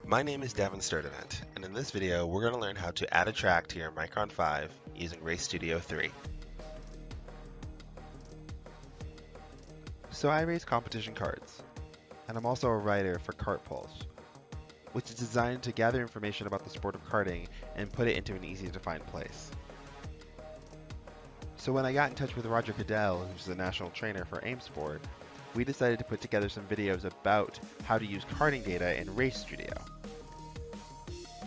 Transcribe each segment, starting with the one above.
My name is Devin Sturdivant, and in this video we're going to learn how to add a track to your Mychron5 using Race Studio 3. So I race competition cards, and I'm also a writer for Kart Pulse, which is designed to gather information about the sport of karting and put it into an easy to find place. So when I got in touch with Roger Cadell, who's the national trainer for AIM Sport, we decided to put together some videos about how to use karting data in Race Studio.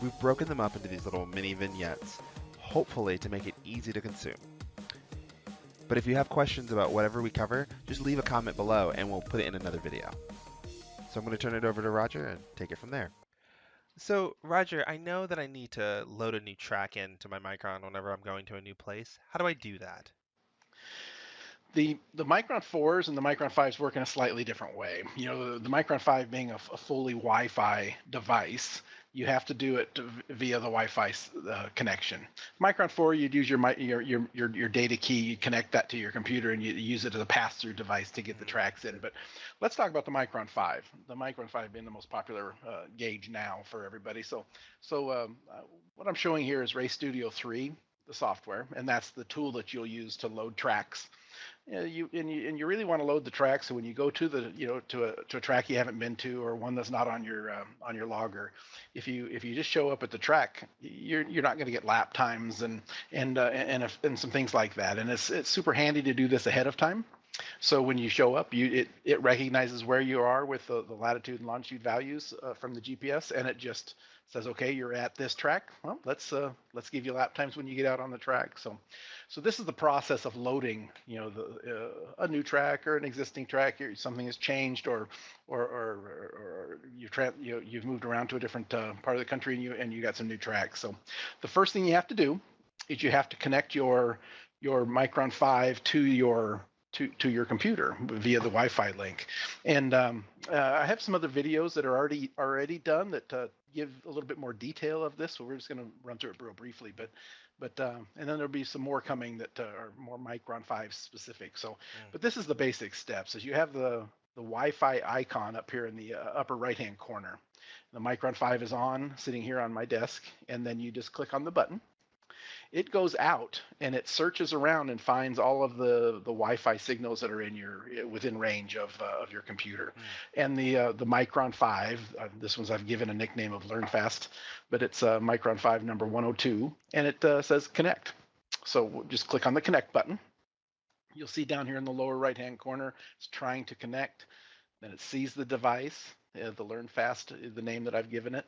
We've broken them up into these little mini vignettes, hopefully to make it easy to consume. But if you have questions about whatever we cover, just leave a comment below and we'll put it in another video. So I'm going to turn it over to Roger and take it from there. So, Roger, I know that I need to load a new track into my Mychron whenever I'm going to a new place. How do I do that? The Mychron 4s and the Mychron 5s work in a slightly different way. You know, the Mychron 5 being a fully Wi-Fi device, you have to do it via the Wi-Fi connection. Mychron 4, you'd use your data key, you connect that to your computer, and you use it as a pass-through device to get the tracks in. But let's talk about the Mychron 5. The Mychron 5 being the most popular gauge now for everybody. So what I'm showing here is Race Studio 3, the software, and that's the tool that you'll use to load tracks. You really want to load the track, so when you go to a track you haven't been to, or one that's not on your logger, if you just show up at the track, you're not going to get lap times and some things like that. And it's super handy to do this ahead of time. So when you show up, it recognizes where you are with the latitude and longitude values from the GPS, and it just says, okay, you're at this track. Well, let's give you lap times when you get out on the track. So this is the process of loading, a new track or an existing track. Something has changed, or you've moved around to a different part of the country, and you got some new tracks. So the first thing you have to do is you have to connect your Mychron 5 to your computer via the Wi-Fi link. And I have some other videos that are already done that give a little bit more detail of this. So we're just going to run through it real briefly, but and then there'll be some more coming that are more Mychron 5 specific. But this is the basic steps. As you have the Wi-Fi icon up here in the upper right-hand corner. The Mychron 5 is on, sitting here on my desk, and then you just click on the button. It goes out and it searches around and finds all of the Wi-Fi signals that are within range of your computer. And the Mychron 5, this one's I've given a nickname of Learn Fast, but it's Mychron 5 number 102, and it says connect. So we'll just click on the connect button. You'll see down here in the lower right hand corner, it's trying to connect. Then it sees the device. The Learn Fast is the name that I've given it,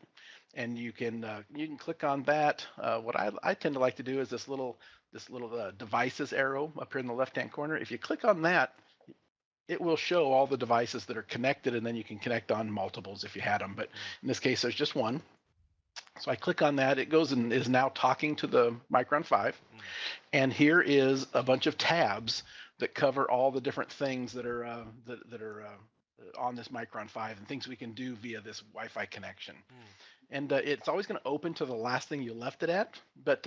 and you can click on that. What I tend to like to do is this little devices arrow up here in the left hand corner. If you click on that, it will show all the devices that are connected, and then you can connect on multiples if you had them. But in this case, there's just one. So I click on that. It goes and is now talking to the Mychron 5, and here is a bunch of tabs that cover all the different things that are on this Mychron 5 and things we can do via this Wi-Fi connection. And it's always going to open to the last thing you left it at, but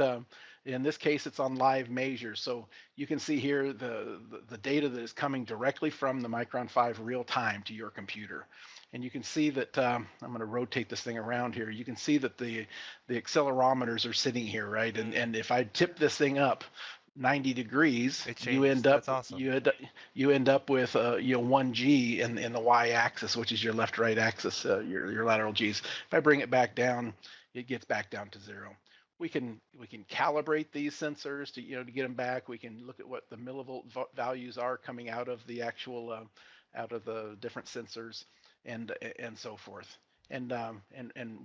in this case it's on live measures. So you can see here the data that is coming directly from the Mychron 5 real time to your computer. And you can see that I'm going to rotate this thing around here. You can see that the accelerometers are sitting here, right? And if I tip this thing up 90 degrees, you end up awesome. you end up with 1G in the y-axis, which is your left-right axis, your lateral G's. If I bring it back down, it gets back down to 0. We can calibrate these sensors to get them back. We can look at what the millivolt values are coming out of the actual out of the different sensors and so forth. And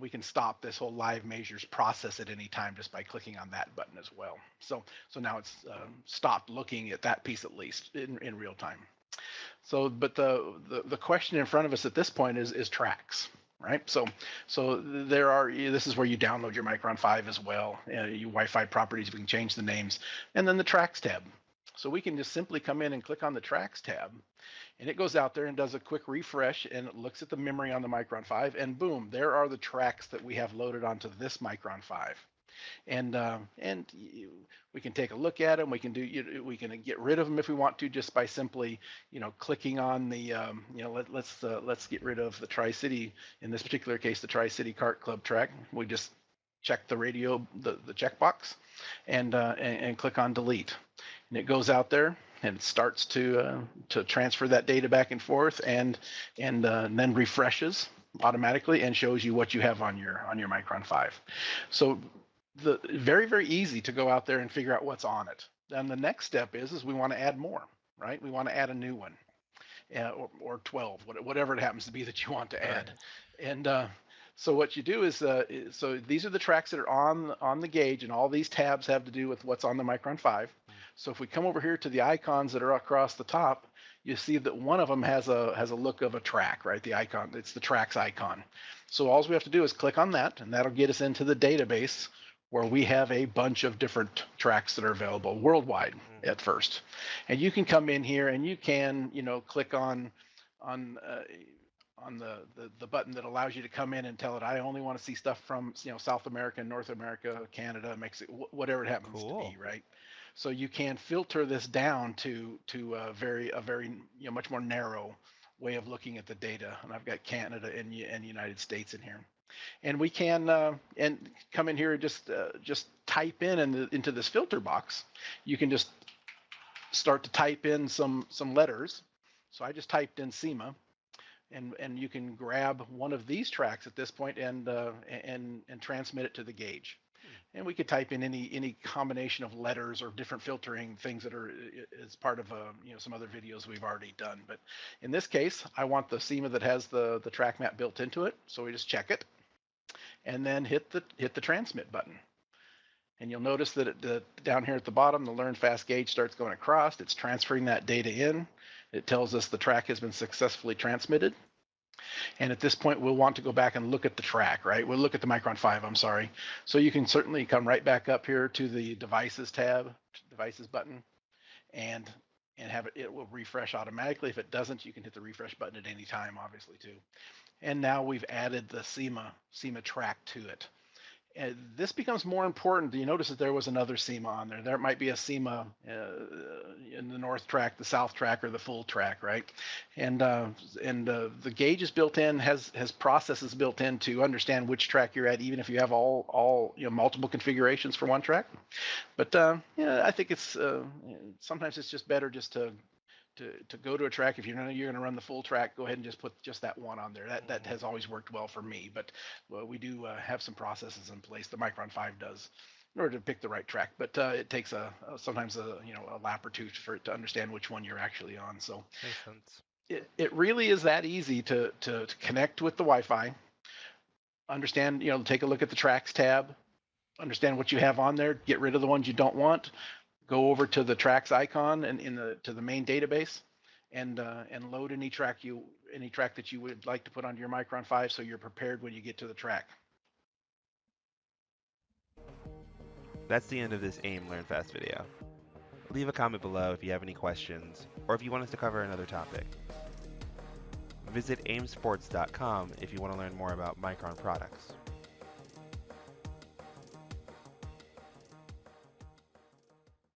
we can stop this whole live measures process at any time just by clicking on that button as well. So now it's stopped looking at that piece at least in real time. So, but the question in front of us at this point is tracks, right? So this is where you download your Mychron 5 as well. Your Wi-Fi properties, we can change the names, and then the tracks tab. So we can just simply come in and click on the tracks tab, and it goes out there and does a quick refresh, and it looks at the memory on the Mychron 5, and boom, there are the tracks that we have loaded onto this Mychron 5. We can take a look at them. We can get rid of them if we want to, just by simply clicking on the let's get rid of the Tri-City, in this particular case the Tri-City Kart Club track. We just check the radio, the checkbox, and click on delete, and it goes out there and it starts to transfer that data back and forth, and then refreshes automatically and shows you what you have on your Mychron 5. So the very, very easy to go out there and figure out what's on it. Then the next step is we want to add more, right? We want to add a new one, or 12, whatever it happens to be that you want to add. Right. And so what you do is, so these are the tracks that are on the gauge, and all these tabs have to do with what's on the Mychron 5. So if we come over here to the icons that are across the top, you see that one of them has a look of a track, right? The icon, it's the tracks icon. So all we have to do is click on that, and that'll get us into the database where we have a bunch of different tracks that are available worldwide at first. And you can come in here and you can, click on the button that allows you to come in and tell it, I only want to see stuff from South America, North America, Canada, Mexico, whatever it happens to be, right? So you can filter this down to a very much more narrow way of looking at the data. And I've got Canada and United States in here. And we can and come in here and just type into this filter box. You can just start to type in some letters. So I just typed in SEMA, and you can grab one of these tracks at this point and transmit it to the gauge. And we could type in any combination of letters or different filtering things that are as part of some other videos we've already done. But in this case, I want the SEMA that has the track map built into it. So we just check it, and then hit the transmit button. And you'll notice that down here at the bottom, the Learn Fast gauge starts going across. It's transferring that data in. It tells us the track has been successfully transmitted. And at this point, we'll want to go back and look at the track, right? We'll look at the Mychron 5, I'm sorry. So you can certainly come right back up here to the Devices tab, Devices button, and have it will refresh automatically. If it doesn't, you can hit the refresh button at any time, obviously, too. And now we've added the SEMA track to it. And this becomes more important. You notice that there was another SEMA on there. There might be a SEMA in the north track, the south track, or the full track, right? And the gauge is built in, has processes built in to understand which track you're at, even if you have all multiple configurations for one track. But I think it's sometimes it's just better just to go to a track. If you're going to run the full track, go ahead and just put just that one on there. That has always worked well for me. But we do have some processes in place. The Mychron 5 does, in order to pick the right track. But it takes sometimes a lap or two for it to understand which one you're actually on. So makes sense. It really is that easy to connect with the Wi-Fi. Understand, take a look at the tracks tab. Understand what you have on there. Get rid of the ones you don't want. Go over to the tracks icon and to the main database, and load any track that you would like to put onto your Mychron 5, so you're prepared when you get to the track. That's the end of this AIM Learn Fast video. Leave a comment below if you have any questions, or if you want us to cover another topic. Visit aimsports.com if you want to learn more about Mychron products.